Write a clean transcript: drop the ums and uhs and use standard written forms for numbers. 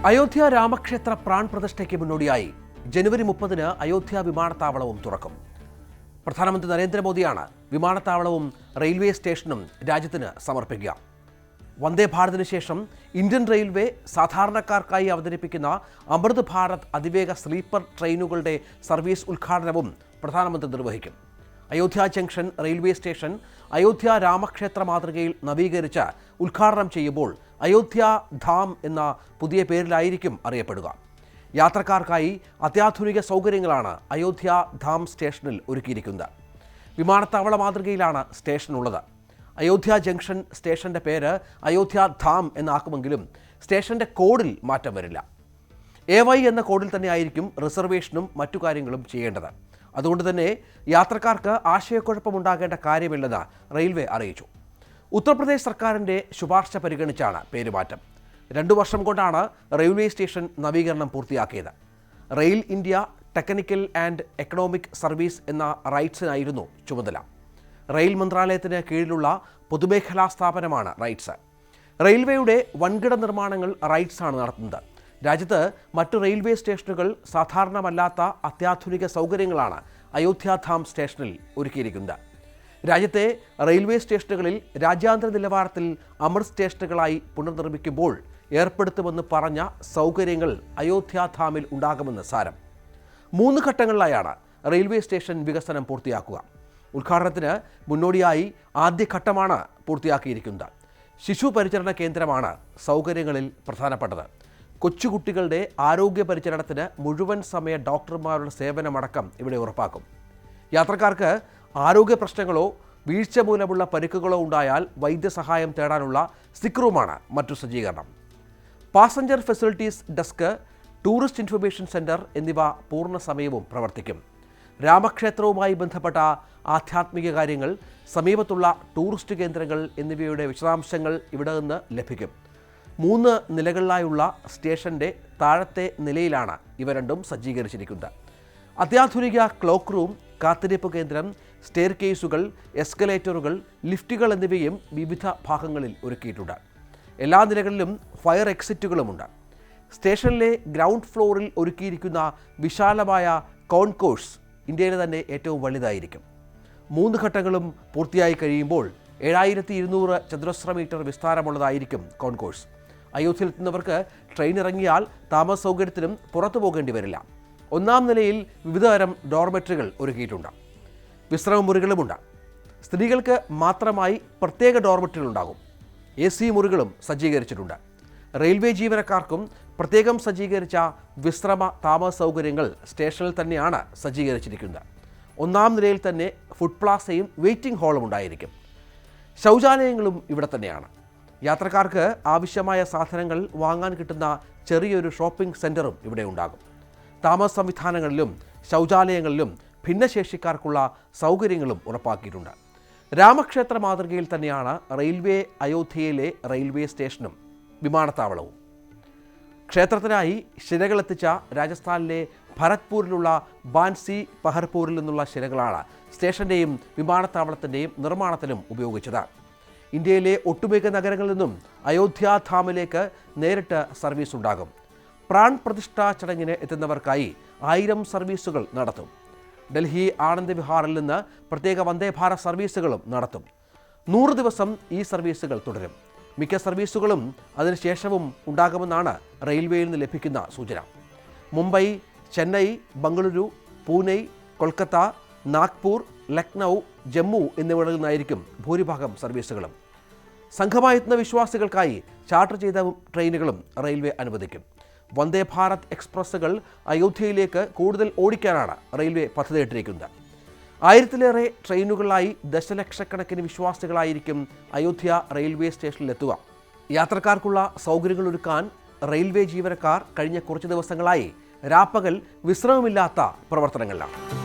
അയോധ്യ രാമക്ഷേത്ര പ്രാൺ പ്രതിഷ്ഠയ്ക്ക് മുന്നോടിയായി ജനുവരി 30-ന് അയോധ്യ വിമാനത്താവളവും തുറക്കും. പ്രധാനമന്ത്രി നരേന്ദ്രമോദിയാണ് വിമാനത്താവളവും റെയിൽവേ സ്റ്റേഷനും രാജ്യത്തിന് സമർപ്പിക്കുക. വന്ദേ ഭാരതിന് ശേഷം ഇന്ത്യൻ റെയിൽവേ സാധാരണക്കാർക്കായി അവതരിപ്പിക്കുന്ന അമൃത് ഭാരത് അതിവേഗ സ്ലീപ്പർ ട്രെയിനുകളുടെ സർവീസ് ഉദ്ഘാടനവും പ്രധാനമന്ത്രി നിർവഹിക്കും. Ayodhya junction railway station Ayodhya രാമക്ഷേത്ര മാതൃകയിൽ നവീകരിച്ച് ഉദ്ഘാടനം ചെയ്യുമ്പോൾ അയോധ്യ ധാം എന്ന പുതിയ പേരിലായിരിക്കും അറിയപ്പെടുക. യാത്രക്കാർക്കായി അത്യാധുനിക സൗകര്യങ്ങളാണ് അയോധ്യ ധാം സ്റ്റേഷനിൽ ഒരുക്കിയിരിക്കുന്നത്. വിമാനത്താവള മാതൃകയിലാണ് സ്റ്റേഷനുള്ളത്. അയോധ്യ ജംഗ്ഷൻ സ്റ്റേഷന്റെ പേര് അയോധ്യ ധാം എന്നാക്കുമെങ്കിലും സ്റ്റേഷന്റെ കോഡിൽ മാറ്റം വരില്ല. AY എന്ന കോഡിൽ തന്നെയായിരിക്കും റിസർവേഷനും മറ്റു കാര്യങ്ങളും ചെയ്യേണ്ടത്. അതുകൊണ്ട് തന്നെ യാത്രക്കാർക്ക് ആശയക്കുഴപ്പമുണ്ടാകേണ്ട കാര്യമില്ലെന്ന് റെയിൽവേ അറിയിച്ചു. ഉത്തർപ്രദേശ് സർക്കാരിൻ്റെ ശുപാർശ പരിഗണിച്ചാണ് പേരുമാറ്റം. 2 വർഷം കൊണ്ടാണ് റെയിൽവേ സ്റ്റേഷൻ നവീകരണം പൂർത്തിയാക്കിയത്. Rail India technical and economic service എന്ന റൈറ്റ്സിനായിരുന്നു ചുമതല. റെയിൽ മന്ത്രാലയത്തിന് കീഴിലുള്ള പൊതുമേഖലാ സ്ഥാപനമാണ് റൈറ്റ്സ്. റെയിൽവേയുടെ വൻകിട നിർമ്മാണങ്ങൾ റൈറ്റ്സാണ് നടത്തുന്നത്. രാജ്യത്ത് മറ്റു റെയിൽവേ സ്റ്റേഷനുകൾ സാധാരണമല്ലാത്ത അത്യാധുനിക സൗകര്യങ്ങളാണ് അയോധ്യാധാം സ്റ്റേഷനിൽ ഒരുക്കിയിരിക്കുന്നത്. രാജ്യത്തെ റെയിൽവേ സ്റ്റേഷനുകളിൽ രാജ്യാന്തര നിലവാരത്തിൽ അമൃത് സ്റ്റേഷനുകളായി പുനർനിർമ്മിക്കുമ്പോൾ ഏർപ്പെടുത്തുമെന്ന് പറഞ്ഞ സൗകര്യങ്ങൾ അയോധ്യാധാമിൽ ഉണ്ടാകുമെന്ന് സാരം. 3 ഘട്ടങ്ങളിലായാണ് റെയിൽവേ സ്റ്റേഷൻ വികസനം പൂർത്തിയാക്കുക. ഉദ്ഘാടനത്തിന് മുന്നോടിയായി ആദ്യഘട്ടമാണ് പൂർത്തിയാക്കിയിരിക്കുന്നത്. ശിശു പരിചരണ കേന്ദ്രമാണ് സൗകര്യങ്ങളിൽ പ്രധാനപ്പെട്ടത്. കൊച്ചുകുട്ടികളുടെ ആരോഗ്യ പരിചരണത്തിന് മുഴുവൻ സമയ ഡോക്ടർമാരുടെ സേവനമടക്കം ഇവിടെ ഉറപ്പാക്കും. യാത്രക്കാർക്ക് ആരോഗ്യ പ്രശ്നങ്ങളോ വീഴ്ച മൂലമുള്ള പരിക്കുകളോ ഉണ്ടായാൽ വൈദ്യസഹായം തേടാനുള്ള സിക്ക് റൂമാണ് മറ്റു സജ്ജീകരണം. Passenger facilities desk, tourist information centre എന്നിവ പൂർണ്ണ സമയവും പ്രവർത്തിക്കും. രാമക്ഷേത്രവുമായി ബന്ധപ്പെട്ട ആധ്യാത്മിക കാര്യങ്ങൾ, സമീപത്തുള്ള ടൂറിസ്റ്റ് കേന്ദ്രങ്ങൾ എന്നിവയുടെ വിശദാംശങ്ങൾ ഇവിടെ നിന്ന് ലഭിക്കും. 3 നിലകളിലായുള്ള സ്റ്റേഷന്റെ താഴത്തെ നിലയിലാണ് ഇവ രണ്ടും സജ്ജീകരിച്ചിരിക്കുന്നത്. അത്യാധുനിക ക്ലോക്ക് റൂം, കാത്തിരിപ്പ് കേന്ദ്രം, സ്റ്റെയർ കേസുകൾ, എസ്കലേറ്ററുകൾ, ലിഫ്റ്റുകൾ എന്നിവയും വിവിധ ഭാഗങ്ങളിൽ ഒരുക്കിയിട്ടുണ്ട്. എല്ലാ നിലകളിലും ഫയർ എക്സിറ്റുകളുമുണ്ട്. സ്റ്റേഷനിലെ ഗ്രൗണ്ട് ഫ്ലോറിൽ ഒരുക്കിയിരിക്കുന്ന വിശാലമായ കോൺകോഴ്സ് ഇന്ത്യയിലെ തന്നെ ഏറ്റവും വലുതായിരിക്കും. 3 ഘട്ടങ്ങളും പൂർത്തിയായി കഴിയുമ്പോൾ 7200 ചതുരശ്ര മീറ്റർ വിസ്താരമുള്ളതായിരിക്കും കോൺകോഴ്സ്. അയോധ്യയിലെത്തുന്നവർക്ക് ട്രെയിൻ ഇറങ്ങിയാൽ താമസ സൗകര്യത്തിനും പുറത്തു പോകേണ്ടി വരില്ല. 1-ാം നിലയിൽ വിവിധതരം ഡോർമെട്രികൾ ഒരുക്കിയിട്ടുണ്ട്. വിശ്രമമുറികളുമുണ്ട്. സ്ത്രീകൾക്ക് മാത്രമായി പ്രത്യേക ഡോർമെട്രികളുണ്ടാകും. AC മുറികളും സജ്ജീകരിച്ചിട്ടുണ്ട്. റെയിൽവേ ജീവനക്കാർക്കും പ്രത്യേകം സജ്ജീകരിച്ച വിശ്രമ താമസ സൗകര്യങ്ങൾ സ്റ്റേഷനിൽ തന്നെയാണ് സജ്ജീകരിച്ചിരിക്കുന്നത്. 1-ാം നിലയിൽ തന്നെ ഫുഡ് പ്ലാസയും വെയിറ്റിംഗ് ഹാളും ഉണ്ടായിരിക്കും. ശൗചാലയങ്ങളും ഇവിടെ തന്നെയാണ്. യാത്രക്കാർക്ക് ആവശ്യമായ സാധനങ്ങൾ വാങ്ങാൻ കിട്ടുന്ന ചെറിയൊരു ഷോപ്പിംഗ് സെൻറ്ററും ഇവിടെ ഉണ്ടാകും. താമസ സംവിധാനങ്ങളിലും ശൗചാലയങ്ങളിലും ഭിന്നശേഷിക്കാർക്കുള്ള സൗകര്യങ്ങളും ഉറപ്പാക്കിയിട്ടുണ്ട്. രാമക്ഷേത്ര മാതൃകയിൽ തന്നെയാണ് റെയിൽവേ അയോധ്യയിലെ റെയിൽവേ സ്റ്റേഷനും വിമാനത്താവളവും. ക്ഷേത്രത്തിനായി ശിലകളെത്തിച്ച രാജസ്ഥാനിലെ ഭരത്പൂരിലുള്ള ബാൻസി പഹർപൂരിൽ നിന്നുള്ള ശിലകളാണ് സ്റ്റേഷൻ്റെയും വിമാനത്താവളത്തിൻ്റെയും നിർമ്മാണത്തിലും ഉപയോഗിച്ചത്. ഇന്ത്യയിലെ ഒട്ടുമിക്ക നഗരങ്ങളിൽ നിന്നും അയോധ്യാധാമിലേക്ക് നേരിട്ട് സർവീസ് ഉണ്ടാകും. പ്രാൺ പ്രതിഷ്ഠാ ചടങ്ങിന് എത്തുന്നവർക്കായി 1000 സർവീസുകൾ നടത്തും. ഡൽഹി ആനന്ദ് വിഹാറിൽ നിന്ന് പ്രത്യേക വന്ദേ ഭാരത് സർവീസുകളും നടത്തും. 100 ദിവസം ഈ സർവീസുകൾ തുടരും. മിക്ക സർവീസുകളും അതിനുശേഷവും ഉണ്ടാകുമെന്നാണ് റെയിൽവേയിൽ നിന്ന് ലഭിക്കുന്ന സൂചന. മുംബൈ, ചെന്നൈ, ബംഗളൂരു, പൂനെ, കൊൽക്കത്ത, നാഗ്പൂർ, ലക്നൗ, ജമ്മു എന്നിവിടങ്ങളിൽ നിന്നായിരിക്കും ഭൂരിഭാഗം സർവീസുകളും. സംഘമായെത്തുന്ന വിശ്വാസികൾക്കായി ചാർട്ടർ ചെയ്ത ട്രെയിനുകളും റെയിൽവേ അനുവദിക്കും. വന്ദേ ഭാരത് എക്സ്പ്രസ്സുകൾ അയോധ്യയിലേക്ക് കൂടുതൽ ഓടിക്കാനാണ് റെയിൽവേ പദ്ധതിയിട്ടിരിക്കുന്നത്. 1000-ലേറെ ട്രെയിനുകളിലായി ദശലക്ഷക്കണക്കിന് വിശ്വാസികളായിരിക്കും അയോധ്യ റെയിൽവേ സ്റ്റേഷനിലെത്തുക. യാത്രക്കാർക്കുള്ള സൗകര്യങ്ങൾ ഒരുക്കാൻ റെയിൽവേ ജീവനക്കാർ കഴിഞ്ഞ കുറച്ച് ദിവസങ്ങളായി രാപ്പകൽ വിശ്രമമില്ലാത്ത പ്രവർത്തനങ്ങളിലാണ്.